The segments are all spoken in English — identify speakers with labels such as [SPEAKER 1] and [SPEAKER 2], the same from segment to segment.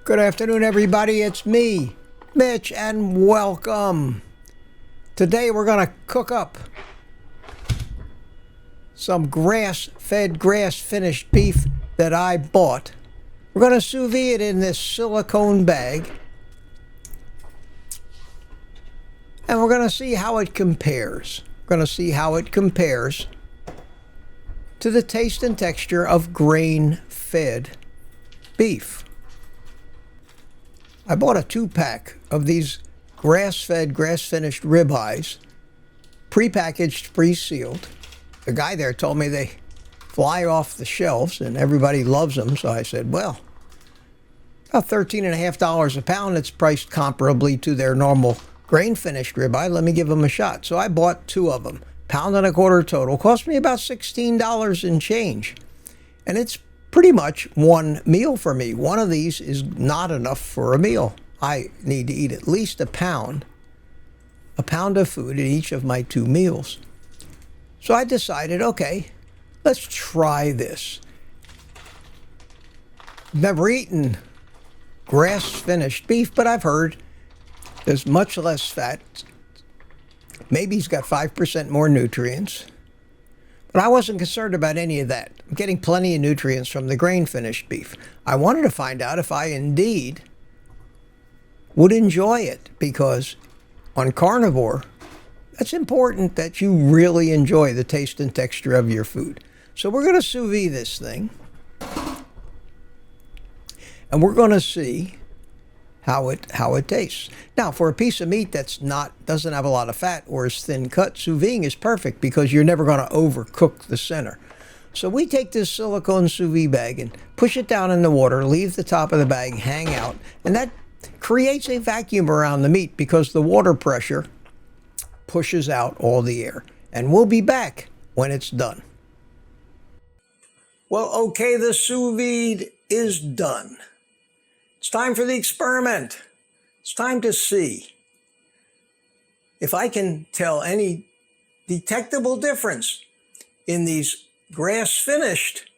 [SPEAKER 1] Good afternoon, everybody. It's me, Mitch, and welcome. Today we're going to cook up some grass-fed, grass-finished beef that I bought. We're going to sous vide it in this silicone bag, and we're going to see how it compares. We're going to see how it compares to the taste and texture of grain-fed beef. I bought a 2-pack of these grass-fed, grass-finished ribeyes, pre-packaged, pre-sealed. The guy there told me they fly off the shelves and everybody loves them, so I said, well, about $13.50 a pound. It's priced comparably to their normal grain-finished ribeye. Let me give them a shot. So I bought 2 of them, £1.25 total. Cost me about $16 and change, and it's pretty much one meal for me. One of these is not enough for a meal. I need to eat at least a pound of food in each of my 2 meals. So I decided, okay, let's try this. Never eaten grass-finished beef, but I've heard there's much less fat. Maybe it's got 5% more nutrients. But I wasn't concerned about any of that. I'm getting plenty of nutrients from the grain-finished beef. I wanted to find out if I indeed would enjoy it, because on carnivore, that's important that you really enjoy the taste and texture of your food. So we're going to sous vide this thing, and we're going to see how it tastes. Now, for a piece of meat doesn't have a lot of fat or is thin cut, sous vide is perfect because you're never going to overcook the center. So we take this silicone sous vide bag and push it down in the water, leave the top of the bag hang out, and that creates a vacuum around the meat because the water pressure pushes out all the air. And we'll be back when it's done. Well, okay, the sous vide is done. It's time for the experiment. It's time to see if I can tell any detectable difference in these grass-finished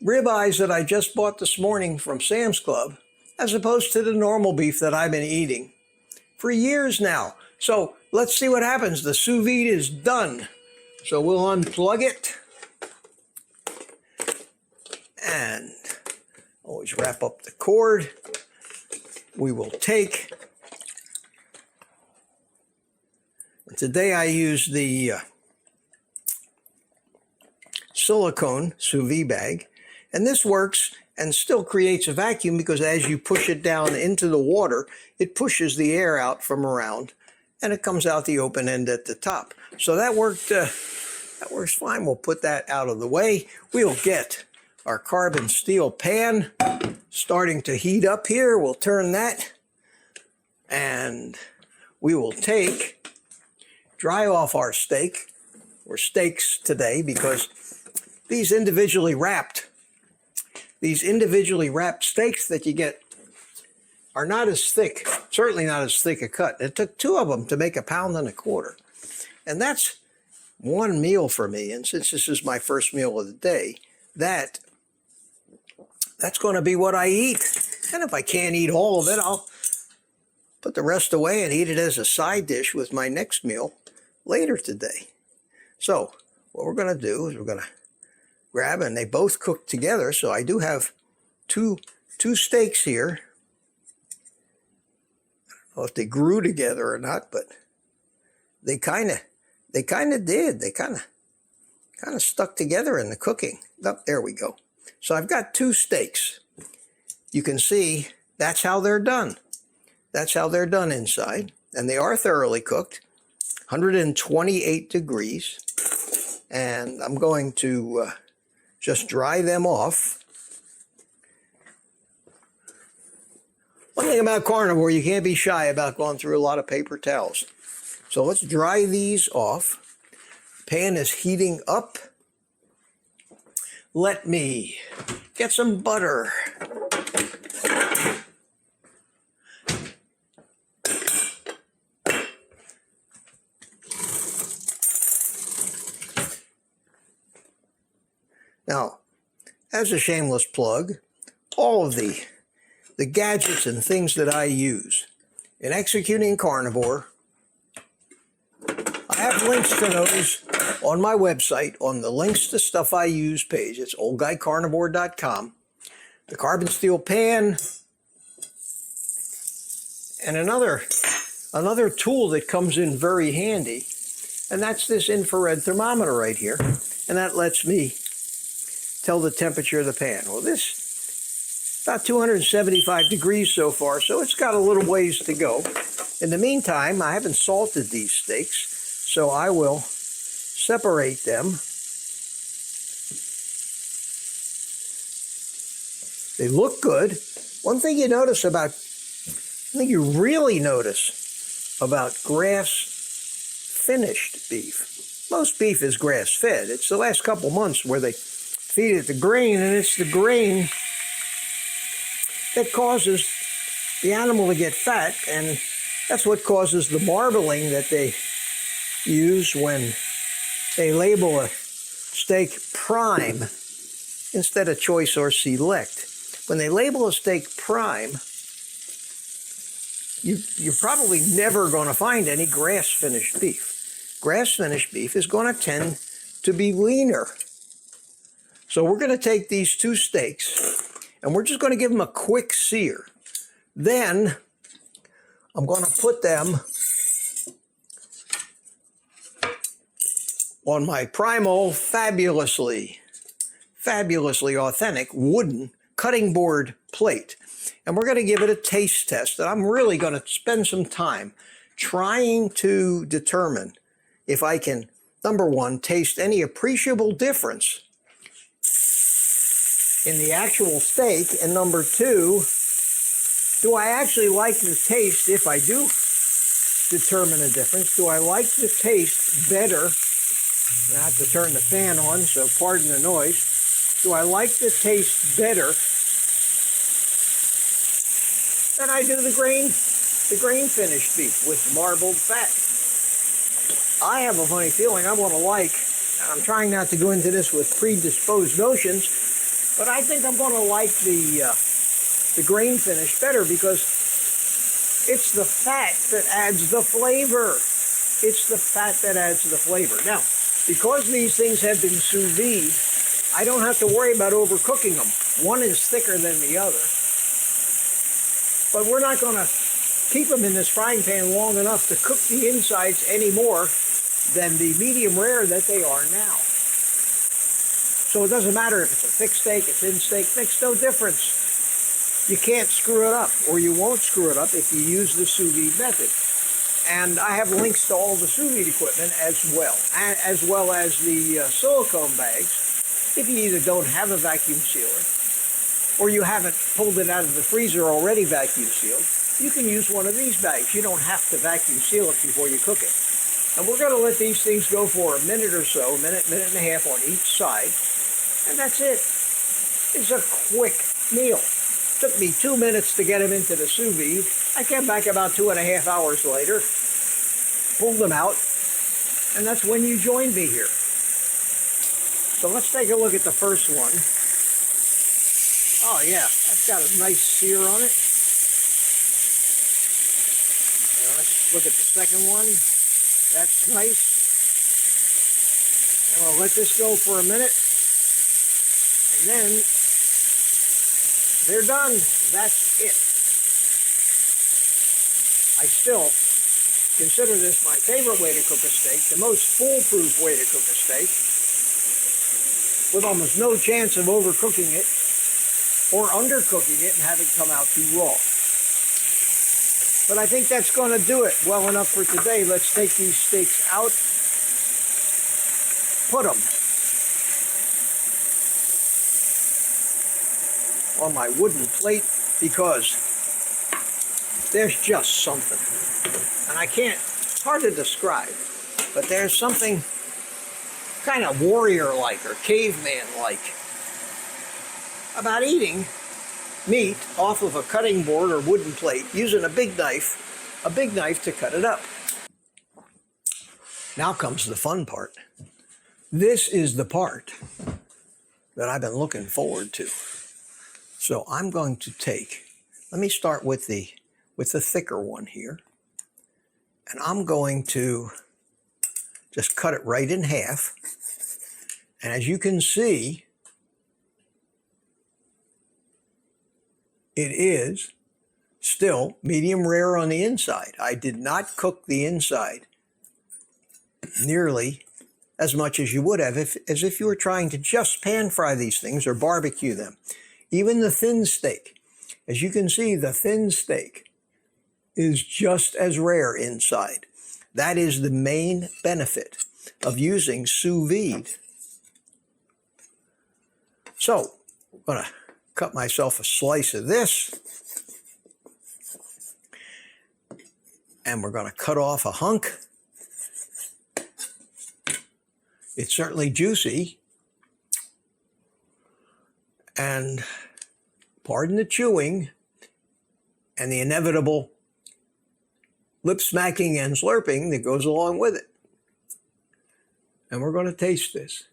[SPEAKER 1] ribeyes that I just bought this morning from Sam's Club, as opposed to the normal beef that I've been eating for years now. So let's see what happens. The sous vide is done. So we'll unplug it and always wrap up the cord. We will take, today I use the silicone sous vide bag, and this works and still creates a vacuum because as you push it down into the water, it pushes the air out from around and it comes out the open end at the top. So that works fine. We'll put that out of the way. We'll get our carbon steel pan starting to heat up here. We'll turn that, and we will dry off our steak, or steaks today, because these individually wrapped steaks that you get are not as thick, certainly not as thick a cut. It took 2 of them to make £1.25. And that's one meal for me. And since this is my first meal of the day, that's going to be what I eat. And if I can't eat all of it, I'll put the rest away and eat it as a side dish with my next meal later today. So what we're going to do is we're going to grab, and they both cook together. So I do have two steaks here. I don't know if they grew together or not, but they kind of did. They kind of stuck together in the cooking. Oh, there we go. So I've got 2 steaks. You can see that's how they're done. That's how they're done inside. And they are thoroughly cooked, 128 degrees. And I'm going to just dry them off. One thing about carnivore, you can't be shy about going through a lot of paper towels. So let's dry these off. Pan is heating up. Let me get some butter. Now, as a shameless plug, all of the the gadgets and things that I use in executing carnivore. I have links to those on my website on the links to stuff I use page. It's oldguycarnivore.com. The carbon steel pan, and another tool that comes in very handy, and that's this infrared thermometer right here, and that lets me tell the temperature of the pan. Well, this about 275 degrees so far, so it's got a little ways to go. In the meantime, I haven't salted these steaks, so I will separate them. They look good. One thing you notice about, I think you really notice about grass-finished beef. Most beef is grass-fed. It's the last couple months where they feed it the grain, and it's the grain that causes the animal to get fat, and that's what causes the marbling that they use when they label a steak prime instead of choice or select. When they label a steak prime, you're probably never going to find any grass-finished beef. Grass-finished beef is going to tend to be leaner. So we're going to take these two steaks, and we're just going to give them a quick sear. Then I'm going to put them on my Primal fabulously authentic wooden cutting board plate. And we're going to give it a taste test. And I'm really going to spend some time trying to determine if I can, number one, taste any appreciable difference in the actual steak, and number two, do I actually like the taste if I do determine a difference? Do I like the taste better? And I have to turn the fan on, so pardon the noise. Do I like the taste better than I do the grain finished beef with marbled fat? I have a funny feeling I'm going to like, and I'm trying not to go into this with predisposed notions, but I think I'm going to like the grain finish better because it's the fat that adds the flavor. It's the fat that adds the flavor. Now, because these things have been sous vide, I don't have to worry about overcooking them. One is thicker than the other. But we're not going to keep them in this frying pan long enough to cook the insides any more than the medium rare that they are now. So it doesn't matter if it's a thick steak, a thin steak, makes no difference. You can't screw it up, or you won't screw it up if you use the sous vide method. And I have links to all the sous vide equipment as well as the silicone bags. If you either don't have a vacuum sealer, or you haven't pulled it out of the freezer already vacuum sealed, you can use one of these bags. You don't have to vacuum seal it before you cook it. And we're going to let these things go for a minute or so, minute and a half on each side. And that's it. It's a quick meal. Took me 2 minutes to get them into the sous vide. I came back about 2.5 hours later, pulled them out, and that's when you joined me here. So let's take a look at the first one. Oh yeah, that's got a nice sear on it. Now let's look at the second one. That's nice. And we'll let this go for a minute. And then they're done. That's it. I still consider this my favorite way to cook a steak, the most foolproof way to cook a steak, with almost no chance of overcooking it or undercooking it and have it come out too raw. But I think that's going to do it well enough for today. Let's take these steaks out, put them on my wooden plate, because there's just something, and it's hard to describe, but there's something kind of warrior-like or caveman-like about eating meat off of a cutting board or wooden plate using a big knife to cut it up. Now comes the fun part. This is the part that I've been looking forward to. So I'm going to take let me start with the thicker one here. And I'm going to just cut it right in half. And as you can see, it is still medium rare on the inside. I did not cook the inside nearly as much as you would have as if you were trying to just pan fry these things or barbecue them. Even the thin steak, as you can see, the thin steak is just as rare inside. That is the main benefit of using sous vide. So I'm going to cut myself a slice of this. And we're going to cut off a hunk. It's certainly juicy. And pardon the chewing and the inevitable lip smacking and slurping that goes along with it. And we're going to taste this.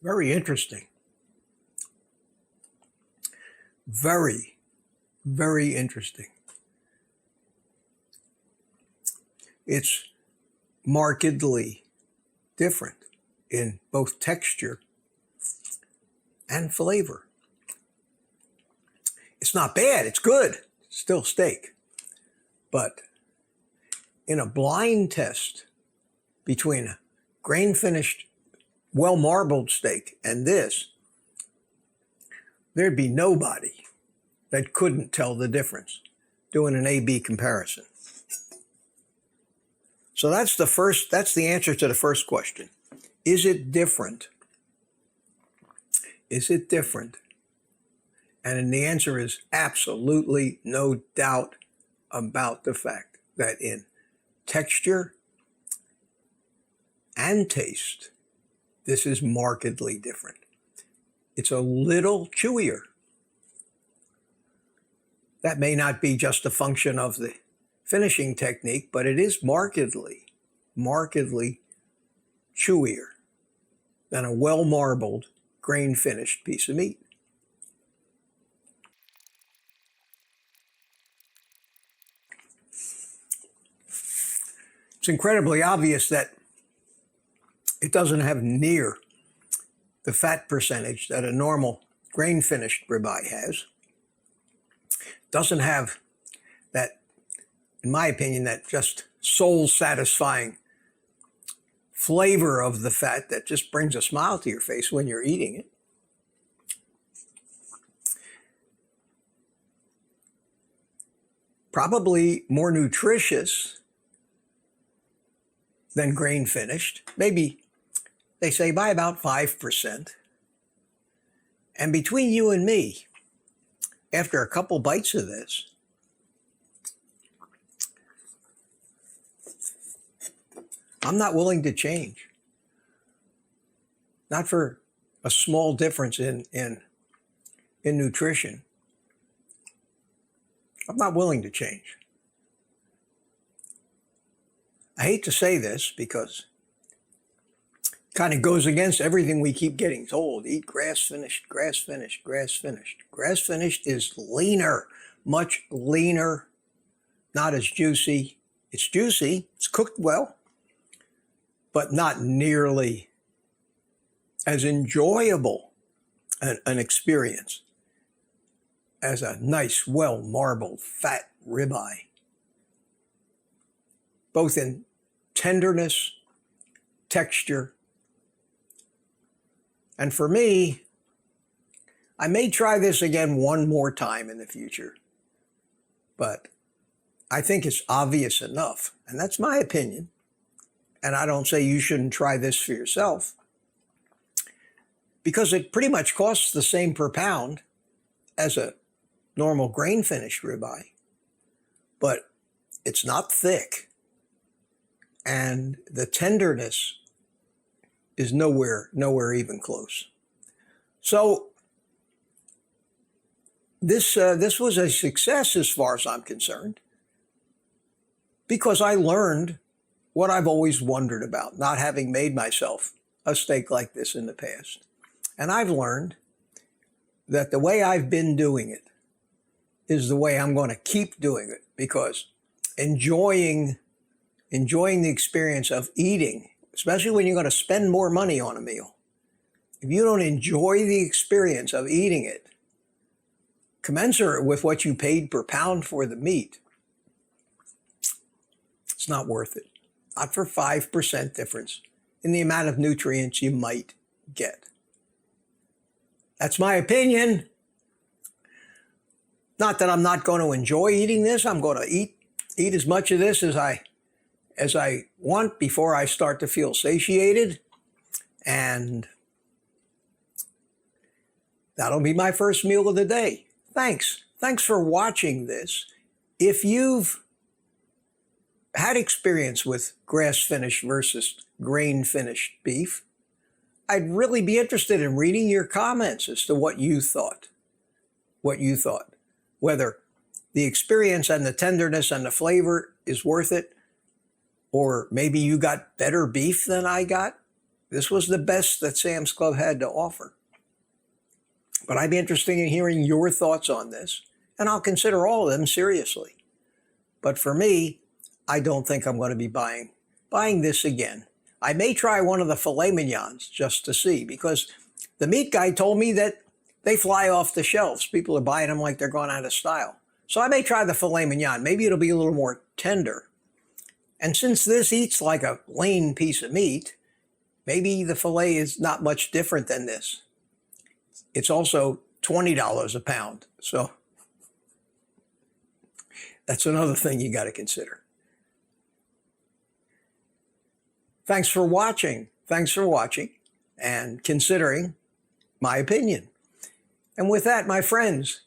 [SPEAKER 1] Very interesting. Very, very interesting. It's markedly different in both texture and flavor. It's not bad, it's good. It's still steak. But in a blind test between a grain-finished well-marbled steak and this, there'd be nobody that couldn't tell the difference doing an A-B comparison. So that's the answer to the first question. Is it different? Is it different? And the answer is absolutely no doubt about the fact that in texture and taste, this is markedly different. It's a little chewier. That may not be just a function of the finishing technique, but it is markedly chewier than a well-marbled, grain-finished piece of meat. It's incredibly obvious that it doesn't have near the fat percentage that a normal grain-finished ribeye has. It doesn't have that, in my opinion, that just soul-satisfying flavor of the fat that just brings a smile to your face when you're eating it. Probably more nutritious than grain-finished, maybe they say by about 5%. And between you and me, after a couple bites of this, I'm not willing to change. Not for a small difference in nutrition. I'm not willing to change. I hate to say this because it kind of goes against everything we keep getting told. Eat grass-finished, grass-finished, grass-finished. Grass-finished is leaner, much leaner, not as juicy. It's juicy, it's cooked well, but not nearly as enjoyable an experience as a nice, well-marbled, fat ribeye, both in tenderness, texture, and for me, I may try this again one more time in the future, but I think it's obvious enough, and that's my opinion, and I don't say you shouldn't try this for yourself, because it pretty much costs the same per pound as a normal grain finished ribeye, but it's not thick, and the tenderness is nowhere even close. So this was a success as far as I'm concerned, because I learned what I've always wondered about, not having made myself a steak like this in the past. And I've learned that the way I've been doing it is the way I'm going to keep doing it, because enjoying the experience of eating, especially when you're going to spend more money on a meal, if you don't enjoy the experience of eating it, commensurate with what you paid per pound for the meat, it's not worth it. Not for 5% difference in the amount of nutrients you might get. That's my opinion. Not that I'm not going to enjoy eating this. I'm going to eat as much of this as I want before I start to feel satiated. And that'll be my first meal of the day. Thanks. Thanks for watching this. If you've had experience with grass-finished versus grain-finished beef, I'd really be interested in reading your comments as to what you thought. Whether the experience and the tenderness and the flavor is worth it, or maybe you got better beef than I got. This was the best that Sam's Club had to offer. But I'd be interested in hearing your thoughts on this, and I'll consider all of them seriously. But for me, I don't think I'm going to be buying this again. I may try one of the filet mignons just to see, because the meat guy told me that they fly off the shelves. People are buying them like they're going out of style. So I may try the filet mignon. Maybe it'll be a little more tender. And since this eats like a lean piece of meat, maybe the filet is not much different than this. It's also $20 a pound. So that's another thing you got to consider. Thanks for watching. Thanks for watching and considering my opinion. And with that, my friends,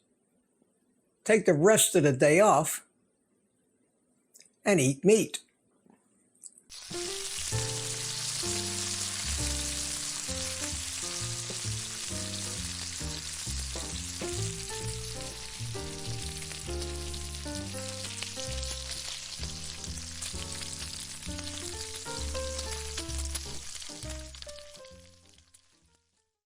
[SPEAKER 1] take the rest of the day off and eat meat.